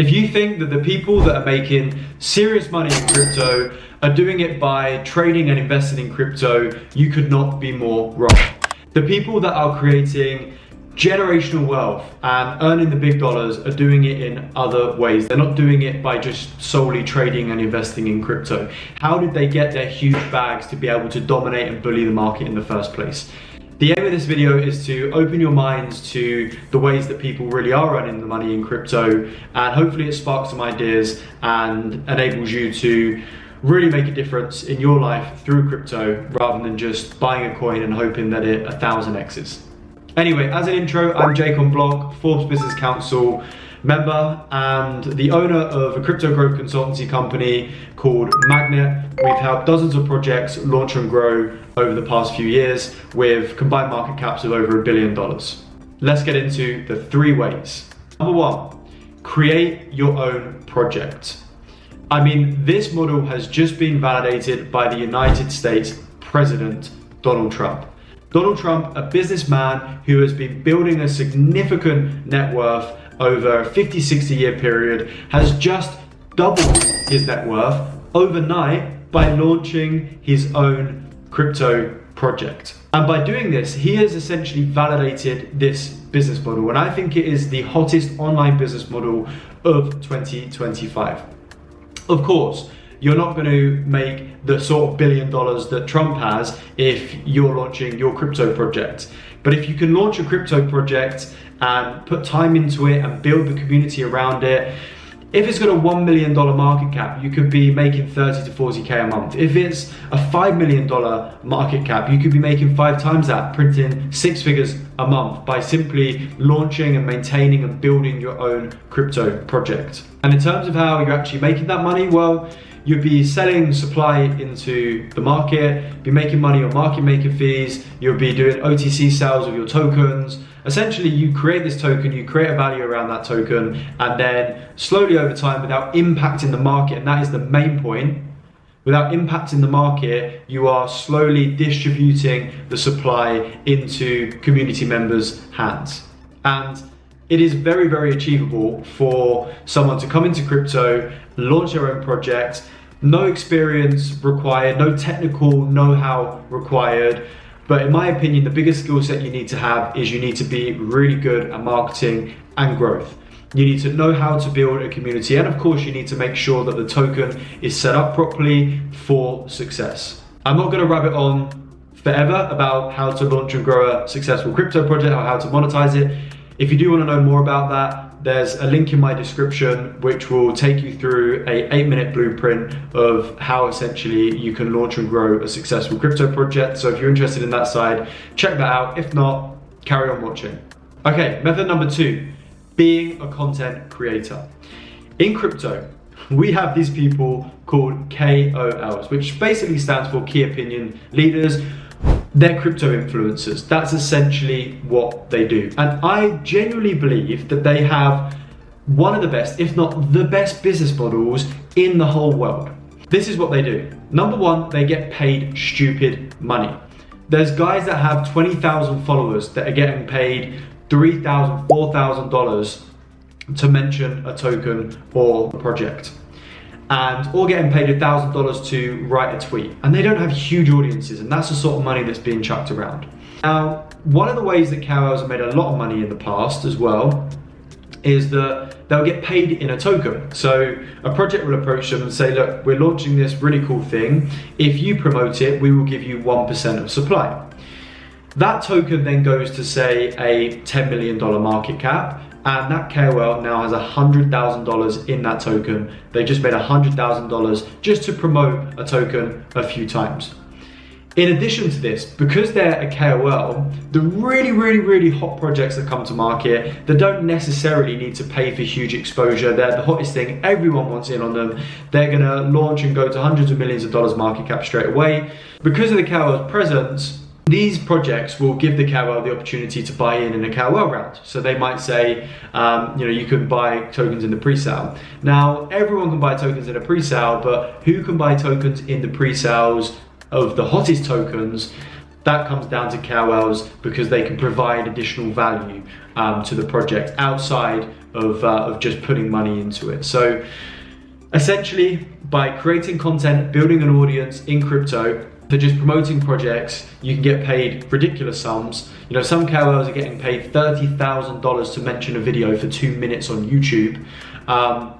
If you think that the people that are making serious money in crypto are doing it by trading and investing in crypto, you could not be more wrong. The people that are creating generational wealth and earning the big dollars are doing it in other ways. They're not doing it by just solely trading and investing in crypto. How did they get their huge bags to be able to dominate and bully the market in the first place? The aim of this video is to open your minds to the ways that people really are earning the money in crypto, and hopefully it sparks some ideas and enables you to really make a difference in your life through crypto rather than just buying a coin and hoping that it 1000x's. Anyway, as an intro, I'm Jake on Block, Forbes Business Council member and the owner of a crypto growth consultancy company called Magnet. We've helped dozens of projects launch and grow over the past few years with combined market caps of over $1 billion. Let's get into the 3 ways. Number 1, create your own project. I mean, this model has just been validated by the United States President, Donald Trump. Donald Trump, a businessman who has been building a significant net worth over a 50-60 year period, has just doubled his net worth overnight by launching his own crypto project. And by doing this, he has essentially validated this business model. And I think it is the hottest online business model of 2025. Of course, you're not going to make the sort of $1 billion that Trump has if you're launching your crypto project. But if you can launch a crypto project and put time into it and build the community around it, if it's got a $1 million market cap, you could be making 30 to 40K a month. If it's a $5 million market cap, you could be making 5 times that, printing 6 figures a month by simply launching and maintaining and building your own crypto project. And in terms of how you're actually making that money, well, you'd be selling supply into the market, be making money on market maker fees, you'll be doing OTC sales of your tokens. Essentially, you create this token, you create a value around that token, and then slowly over time, without impacting the market, and that is the main point, without impacting the market, you are slowly distributing the supply into community members' hands. And it is very, very achievable for someone to come into crypto, launch their own project, no experience required, no technical know-how required. But in my opinion, the biggest skill set you need to have is you need to be really good at marketing and growth. You need to know how to build a community. And of course, you need to make sure that the token is set up properly for success. I'm not going to rabbit on forever about how to launch and grow a successful crypto project or how to monetize it. If you do want to know more about that, there's a link in my description which will take you through a 8-minute blueprint of how essentially you can launch and grow a successful crypto project. So if you're interested in that side, check that out. If not, carry on watching. Okay, method number 2, being a content creator. In crypto, we have these people called KOLs, which basically stands for key opinion leaders. They're crypto influencers. That's essentially what they do. And I genuinely believe that they have one of the best, if not the best business models in the whole world. This is what they do. Number 1, they get paid stupid money. There's guys that have 20,000 followers that are getting paid $3,000, $4,000 to mention a token or a project, and or getting paid $1,000 to write a tweet. And they don't have huge audiences, and that's the sort of money that's being chucked around. Now, one of the ways that KOLs have made a lot of money in the past as well is that they'll get paid in a token. So a project will approach them and say, look, we're launching this really cool thing. If you promote it, we will give you 1% of supply. That token then goes to, say, a $10 million market cap, and that KOL now has $100,000 in that token. They just made $100,000 just to promote a token a few times. In addition to this, because they're a KOL, the really hot projects that come to market that don't necessarily need to pay for huge exposure, they're the hottest thing, everyone wants in on them, they're gonna launch and go to hundreds of millions of dollars market cap straight away. Because of the KOL's presence, these projects will give the KOL the opportunity to buy in a KOL round. So they might say, you can buy tokens in the pre-sale. Now, everyone can buy tokens in a pre-sale, but who can buy tokens in the pre-sales of the hottest tokens? That comes down to KOLs because they can provide additional value to the project outside of just putting money into it. So essentially, by creating content, building an audience in crypto, for just promoting projects, you can get paid ridiculous sums. You know, some KOLs are getting paid $30,000 to mention a video for 2 minutes on YouTube.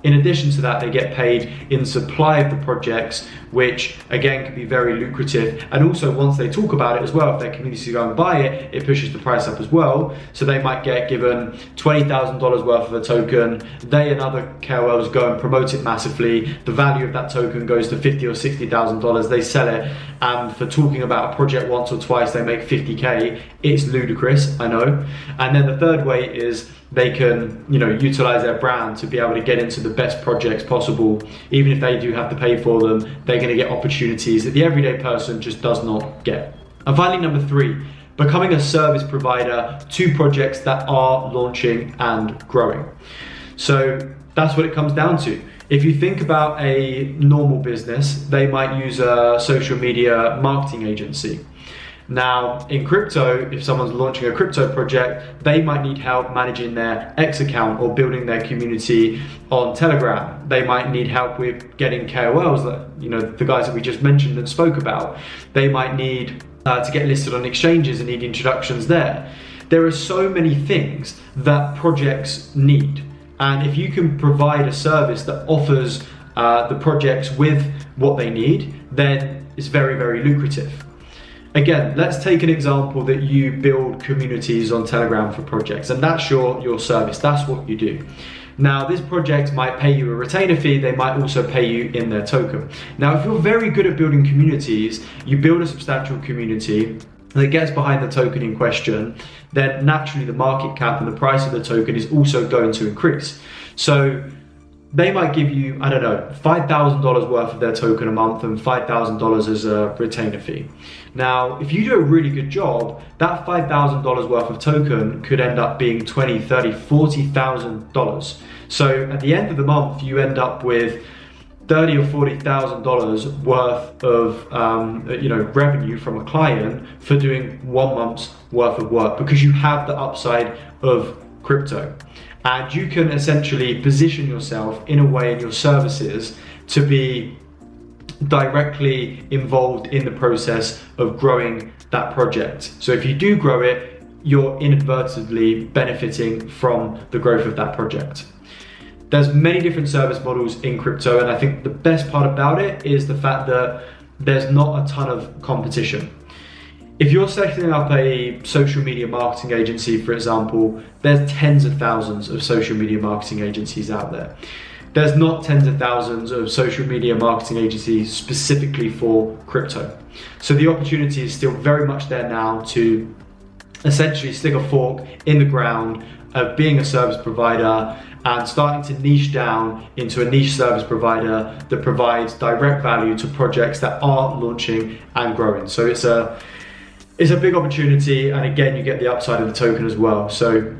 In addition to that, they get paid in supply of the projects, which again can be very lucrative. And also, once they talk about it as well, if their community go and buy it, it pushes the price up as well. So they might get given $20,000 worth of a token. They and other KOLs go and promote it massively. The value of that token goes to $50,000 or $60,000. They sell it, and for talking about a project once or twice, they make 50K. It's ludicrous, I know. And then the third way is they can, you know, utilize their brand to be able to get into the best projects possible. Even if they do have to pay for them, they're going to get opportunities that the everyday person just does not get. And finally, number 3, becoming a service provider to projects that are launching and growing. So that's what it comes down to. If you think about a normal business, they might use a social media marketing agency. Now, in crypto, if someone's launching a crypto project, they might need help managing their X account or building their community on Telegram. They might need help with getting KOLs, that, you know, the guys that we just mentioned and spoke about. They might need to get listed on exchanges and need introductions there. There are so many things that projects need. And if you can provide a service that offers the projects with what they need, then it's very, very lucrative. Again, let's take an example that you build communities on Telegram for projects, and that's your service, that's what you do. Now, this project might pay you a retainer fee, they might also pay you in their token. Now, if you're very good at building communities, you build a substantial community that gets behind the token in question, then naturally the market cap and the price of the token is also going to increase. So they might give you, I don't know, $5,000 worth of their token a month and $5,000 as a retainer fee. Now, if you do a really good job, that $5,000 worth of token could end up being $20,000, $30,000, $40,000. So at the end of the month, you end up with $30,000 or $40,000 worth of revenue from a client for doing 1 month's worth of work, because you have the upside of crypto. And you can essentially position yourself in a way in your services to be directly involved in the process of growing that project. So if you do grow it, you're inadvertently benefiting from the growth of that project. There's many different service models in crypto, and I think the best part about it is the fact that there's not a ton of competition. If you're setting up a social media marketing agency, for example, there's tens of thousands of social media marketing agencies out there. There's not tens of thousands of social media marketing agencies specifically for crypto. So the opportunity is still very much there now to essentially stick a fork in the ground of being a service provider and starting to niche down into a niche service provider that provides direct value to projects that are launching and growing. So it's a big opportunity, and again, you get the upside of the token as well. So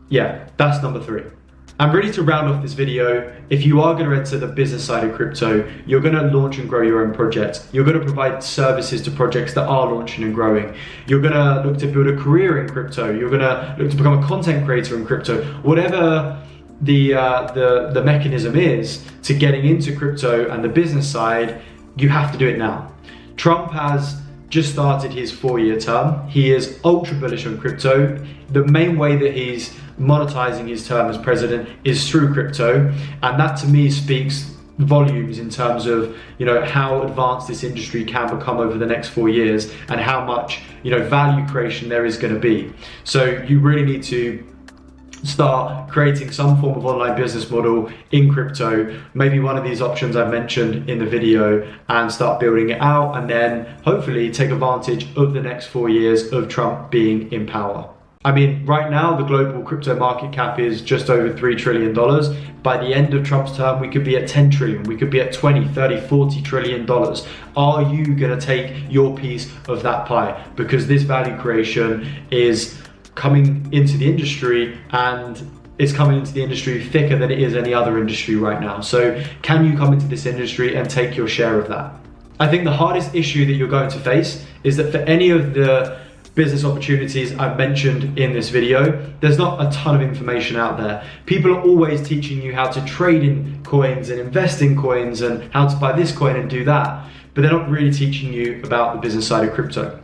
yeah, that's number 3. And really, to round off this video, if you are going to enter the business side of crypto, you're going to launch and grow your own projects. You're going to provide services to projects that are launching and growing. You're going to look to build a career in crypto. You're going to look to become a content creator in crypto. Whatever the mechanism is to getting into crypto and the business side, you have to do it now. Trump has just started his 4-year term. He is ultra bullish on crypto. The main way that he's monetizing his term as president is through crypto, and that to me speaks volumes in terms of, you know, how advanced this industry can become over the next 4 years and how much, you know, value creation there is going to be. So you really need to start creating some form of online business model in crypto, maybe one of these options I mentioned in the video, and start building it out, and then hopefully take advantage of the next 4 years of Trump being in power. I mean, right now the global crypto market cap is just over $3 trillion. By the end of Trump's term, we could be at 10 trillion, we could be at 20, 30, 40 trillion dollars. Are you gonna take your piece of that pie? Because this value creation is coming into the industry, and it's coming into the industry thicker than it is any other industry right now. So can you come into this industry and take your share of that? I think the hardest issue that you're going to face is that for any of the business opportunities I've mentioned in this video, there's not a ton of information out there. People are always teaching you how to trade in coins and invest in coins and how to buy this coin and do that, but they're not really teaching you about the business side of crypto.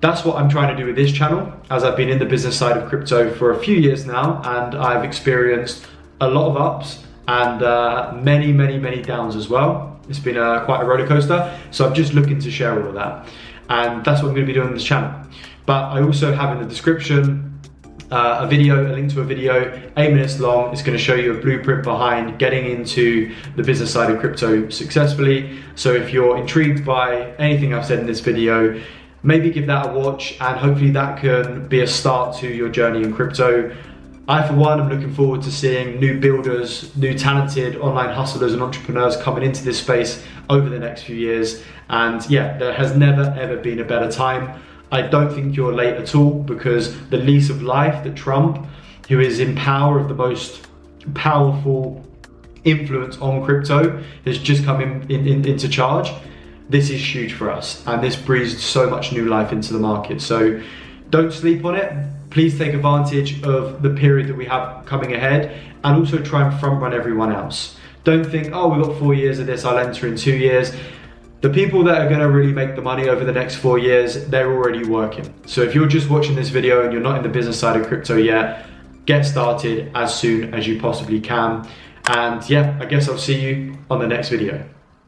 That's what I'm trying to do with this channel, as I've been in the business side of crypto for a few years now, and I've experienced a lot of ups and many downs as well. It's been quite a roller coaster, so I'm just looking to share all of that. And that's what I'm going to be doing on this channel. But I also have in the description a link to a video, 8 minutes long. It's going to show you a blueprint behind getting into the business side of crypto successfully. So if you're intrigued by anything I've said in this video, maybe give that a watch, and hopefully that can be a start to your journey in crypto. I, for one, am looking forward to seeing new builders, new talented online hustlers and entrepreneurs coming into this space over the next few years. And yeah, there has never ever been a better time. I don't think you're late at all, because the lease of life that Trump, who is in power of the most powerful influence on crypto, has just come into charge. This is huge for us, and this breathes so much new life into the market. So don't sleep on it. Please take advantage of the period that we have coming ahead, and also try and front run everyone else. Don't think, oh, we've got 4 years of this, I'll enter in 2 years. The people that are gonna really make the money over the next 4 years, they're already working. So if you're just watching this video and you're not in the business side of crypto yet, get started as soon as you possibly can. And yeah, I guess I'll see you on the next video.